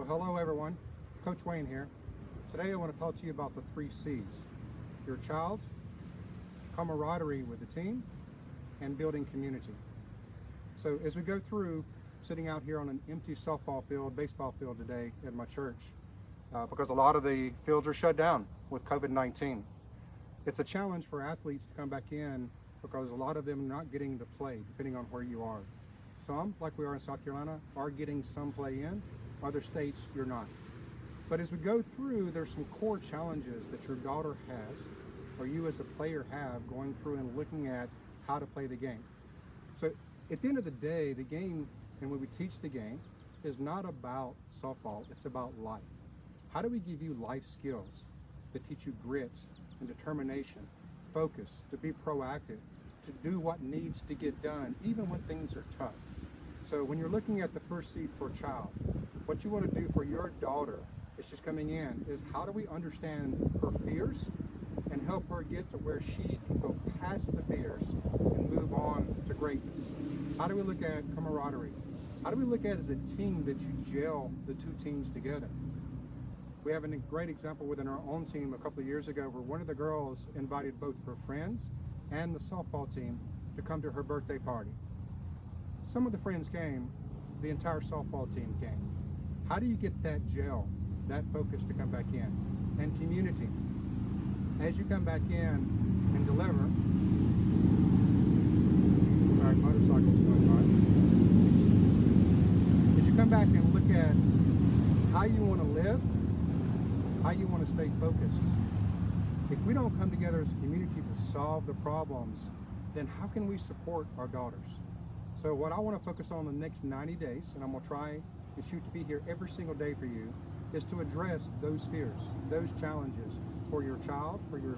Well, hello everyone, Coach Wayne here. Today I want to talk to you about the 3 C's. Your child, camaraderie with the team, and building community. So as we go through sitting out here on an empty softball field, baseball field today at my church, because a lot of the fields are shut down with COVID-19. It's a challenge for athletes to come back in because a lot of them are not getting to play, depending on where you are. Some, like we are in South Carolina, are getting some play in. Other states, you're not. But as we go through, there's some core challenges that your daughter has, or you as a player have, going through and looking at how to play the game. So at the end of the day, the game, and when we teach the game, is not about softball, it's about life. How do we give you life skills that teach you grit and determination, focus, to be proactive, to do what needs to get done, even when things are tough? So when you're looking at the first C for a child, what you want to do for your daughter as she's coming in is how do we understand her fears and help her get to where she can go past the fears and move on to greatness? How do we look at camaraderie? How do we look at it as a team that you gel the 2 teams together? We have a great example within our own team a couple of years ago where one of the girls invited both her friends and the softball team to come to her birthday party. Some of the friends came, the entire softball team came. How do you get that gel, that focus to come back in? And community. As you come back in and deliver, sorry, motorcycles going by. As you come back and look at how you want to live, how you want to stay focused. If we don't come together as a community to solve the problems, then how can we support our daughters? So what I want to focus on the next 90 days, and I'm going to try and shoot to be here every single day for you, is to address those fears, those challenges for your child, for your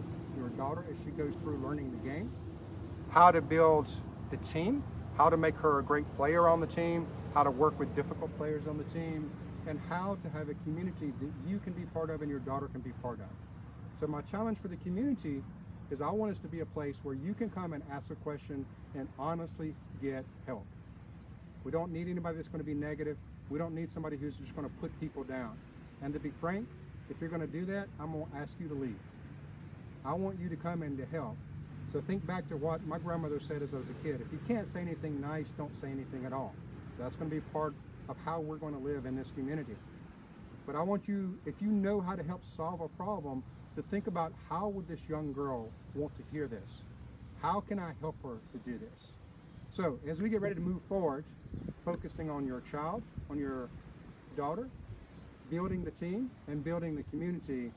daughter as she goes through learning the game, how to build the team, how to make her a great player on the team, how to work with difficult players on the team, and how to have a community that you can be part of and your daughter can be part of. So my challenge for the community is I want us to be a place where you can come and ask a question and honestly get help. We don't need anybody that's going to be negative. We don't need somebody who's just going to put people down. And to be frank, if you're going to do that, I'm going to ask you to leave. I want you to come in to help. So think back to what my grandmother said as I was a kid. If you can't say anything nice, don't say anything at all. That's going to be part of how we're going to live in this community. But I want you, if you know how to help solve a problem, to think about how would this young girl want to hear this? How can I help her to do this? So as we get ready to move forward, focusing on your child, on your daughter, building the team and building the community,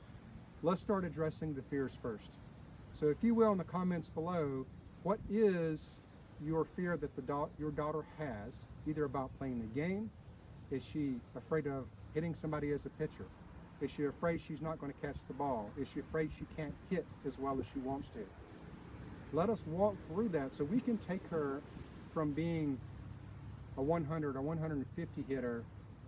let's start addressing the fears first. So if you will, in the comments below, what is your fear that your daughter has, either about playing the game? Is she afraid of hitting somebody as a pitcher? Is she afraid she's not going to catch the ball? Is she afraid she can't hit as well as she wants to? Let us walk through that so we can take her from being a 100 or 150 hitter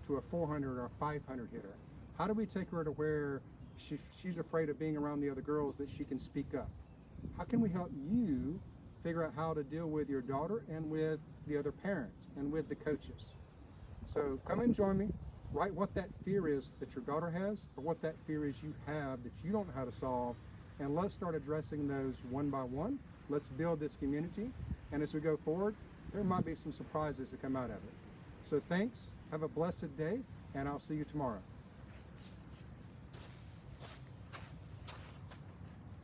to a 400 or a 500 hitter. How do we take her to where she's afraid of being around the other girls that she can speak up? How can we help you figure out how to deal with your daughter and with the other parents and with the coaches? So come and join me. Write what that fear is that your daughter has, or what that fear is you have that you don't know how to solve, and let's start addressing those one by one. Let's build this community, and as we go forward, there might be some surprises that come out of it. So thanks, have a blessed day, and I'll see you tomorrow.